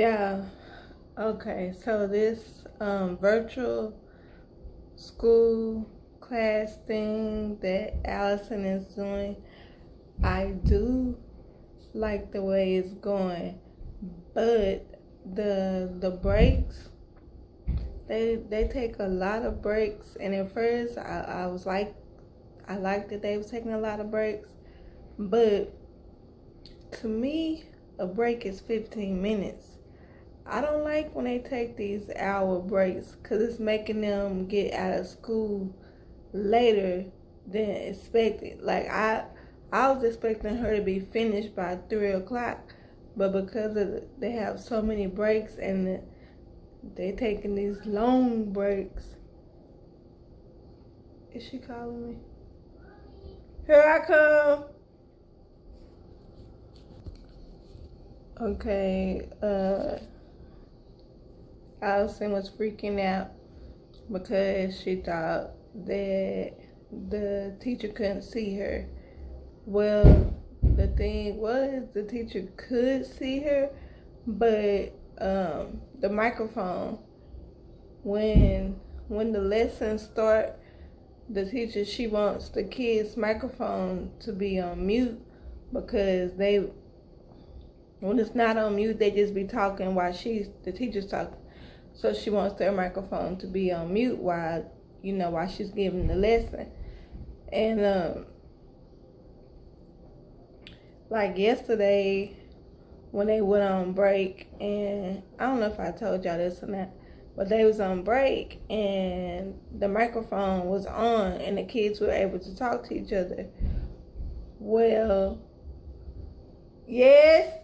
Yeah. Okay. So this virtual school class thing that Allison is doing, I do like the way it's going, but the breaks, they take a lot of breaks, and at first I was like, I liked that they was taking a lot of breaks, but to me a break is 15 minutes. I don't like when they take these hour breaks because it's making them get out of school later than expected. Like I was expecting her to be finished by 3 o'clock, but because they have so many breaks and they taking these long breaks. Is she calling me? Here I come. Okay. Allison was freaking out because she thought that the teacher couldn't see her. Well, the thing was the teacher could see her, but the microphone, when the lessons start, the teacher, she wants the kids' microphone to be on mute because when it's not on mute, they just be talking while the teacher's talking. So she wants their microphone to be on mute while she's giving the lesson. And like yesterday when they went on break, and I don't know if I told y'all this or not, but they was on break and the microphone was on and the kids were able to talk to each other. Well, yes.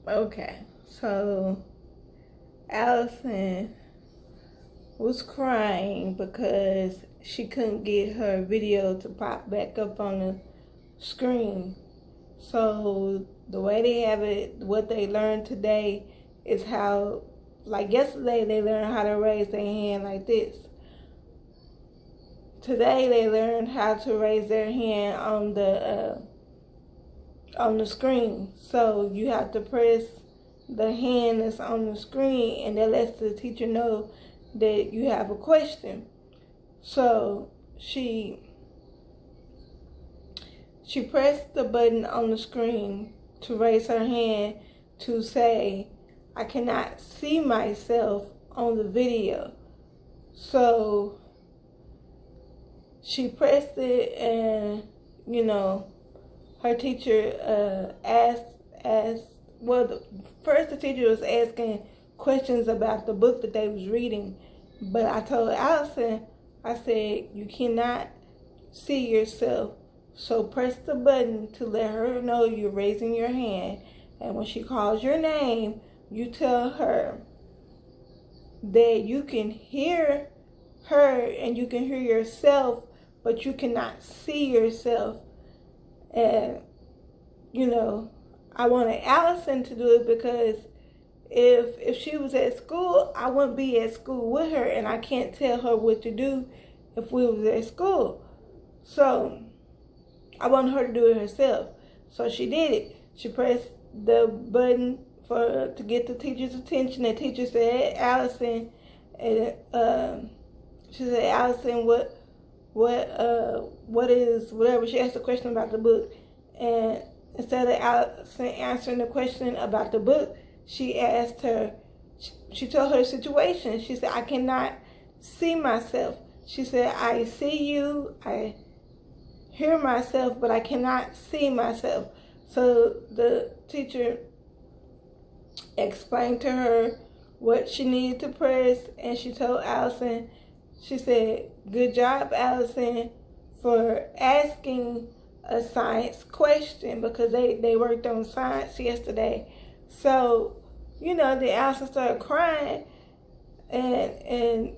Okay, so Allison was crying because she couldn't get her video to pop back up on the screen. So the way they have it, what they learned today is how, like yesterday they learned how to raise their hand like this. Today they learned how to raise their hand on the screen. So you have to press the hand that's on the screen, and that lets the teacher know that you have a question. So she pressed the button on the screen to raise her hand to say, I cannot see myself on the video. So she pressed it, and her teacher first the teacher was asking questions about the book that they was reading, but I told Allison, I said, you cannot see yourself, so press the button to let her know you're raising your hand, and when she calls your name, you tell her that you can hear her and you can hear yourself, but you cannot see yourself. And I wanted Allison to do it because if she was at school, I wouldn't be at school with her, and I can't tell her what to do if we was at school. So I wanted her to do it herself. So she did it. She pressed the button to get the teacher's attention. The teacher said, Allison, and she said, Allison, what is whatever. She asked a question about the book, and instead of Allison answering the question about the book, she asked her. She told her situation. She said, I cannot see myself. She said, I see you, I hear myself, but I cannot see myself. So the teacher explained to her what she needed to press, and she told Allison, she said, good job, Allison, for asking a science question, because they worked on science yesterday. So, the Allison started crying, and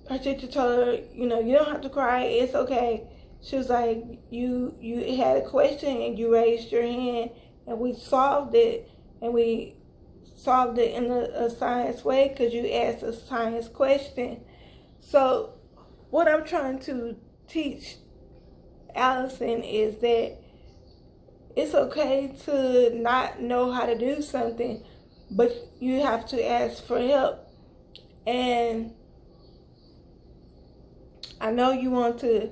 her teacher told her, you don't have to cry, it's okay. She was like, you had a question and you raised your hand, and we solved it, and we solved it in a science way because you asked a science question. So what I'm trying to teach Allison is that it's okay to not know how to do something, but you have to ask for help. And I know you want to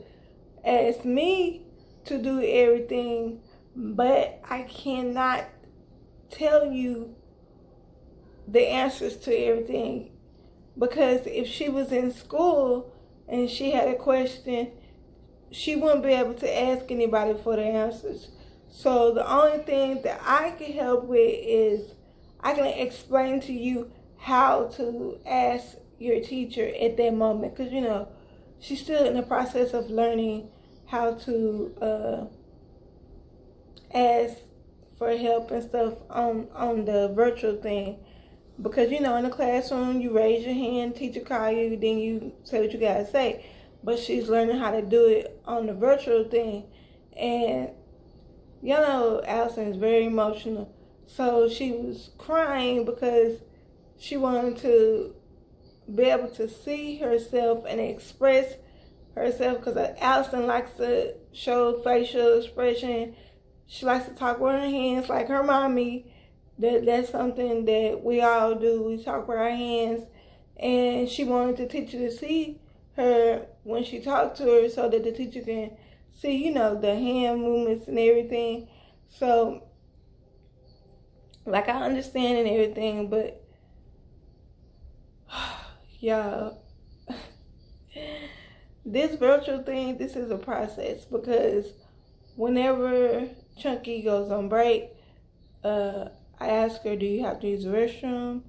ask me to do everything, but I cannot tell you the answers to everything. Because if she was in school and she had a question, she wouldn't be able to ask anybody for the answers. So the only thing that I can help with is I can explain to you how to ask your teacher at that moment. Because, you know, she's still in the process of learning how to ask for help and stuff on the virtual thing. Because, you know, in the classroom, you raise your hand, teacher call you, then you say what you got to say. But she's learning how to do it on the virtual thing. And, you know, Allison is very emotional. So she was crying because she wanted to be able to see herself and express herself. Because Allison likes to show facial expression. She likes to talk with her hands like her mommy. That's something that we all do. We talk with our hands. And she wanted the teacher to see her when she talked to her so that the teacher can see, you know, the hand movements and everything. So, like, I understand and everything, but, y'all, this virtual thing, this is a process. Because whenever Chunky goes on break, I ask her, do you have to use the restroom?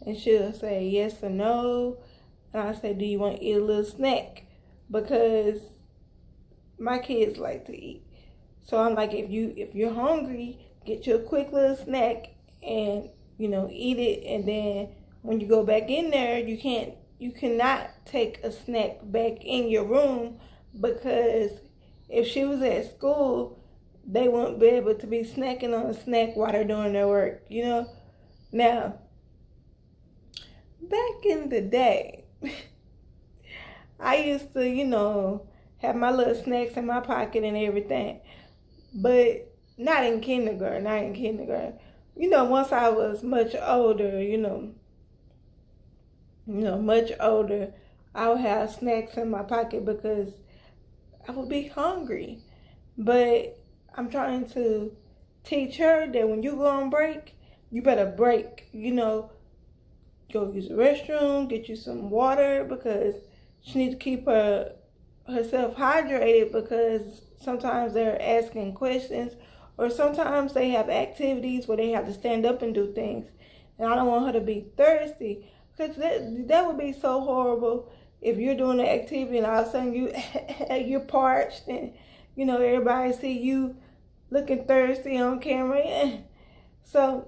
And she'll say yes or no. And I say, do you want to eat a little snack? Because my kids like to eat. So I'm like, if you're hungry, get you a quick little snack and, you know, eat it. And then when you go back in there, you cannot take a snack back in your room, because if she was at school, they won't be able to be snacking on a snack while they're doing their work, you know? Now, back in the day, I used to, you know, have my little snacks in my pocket and everything. But not in kindergarten. You know, once I was much older, much older, I would have snacks in my pocket because I would be hungry. But I'm trying to teach her that when you go on break, you better break. You know, go use the restroom, get you some water, because she needs to keep herself hydrated, because sometimes they're asking questions, or sometimes they have activities where they have to stand up and do things. And I don't want her to be thirsty, because that would be so horrible if you're doing an activity and all of a sudden you're parched and, you know, everybody see you looking thirsty on camera. So,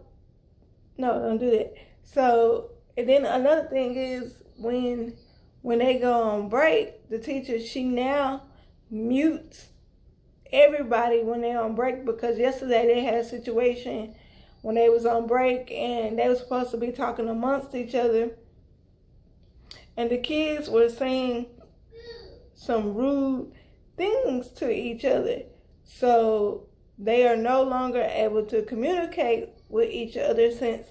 no, don't do that. So, and then another thing is when they go on break, the teacher, she now mutes everybody when they're on break, because yesterday they had a situation when they was on break and they were supposed to be talking amongst each other, and the kids were saying some rude things to each other. So they are no longer able to communicate with each other since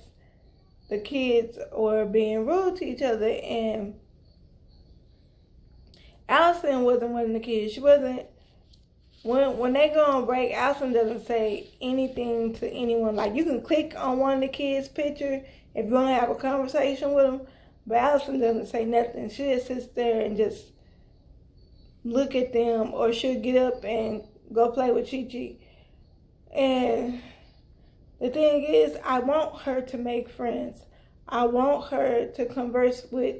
the kids were being rude to each other. And Allison wasn't one of the kids. She wasn't. When they go on break, Allison doesn't say anything to anyone. Like, you can click on one of the kids' picture if you want to have a conversation with them, but Allison doesn't say nothing. She just sits there and just look at them, or she'll get up and go play with Chi Chi. And the thing is, I want her to make friends. I want her to converse with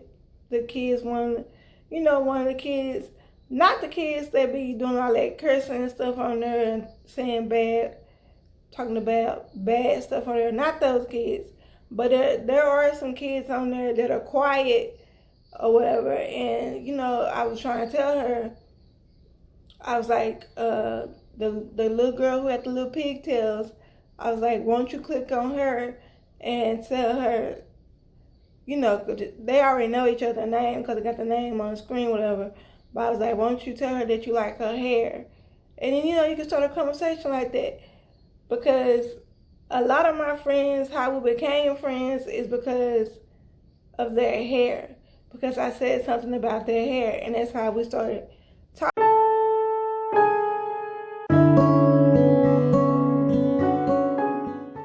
the kids. One of the kids, not the kids that be doing all that cursing and stuff on there and saying talking about bad stuff on there. Not those kids. But there are some kids on there that are quiet or whatever. And, you know, I was trying to tell her, I was like, the little girl who had the little pigtails, I was like, won't you click on her and tell her, you know, they already know each other's name because they got the name on the screen, whatever. But I was like, won't you tell her that you like her hair? And then, you know, you can start a conversation like that. because a lot of my friends, how we became friends is because of their hair. Because I said something about their hair, and that's how we started talking.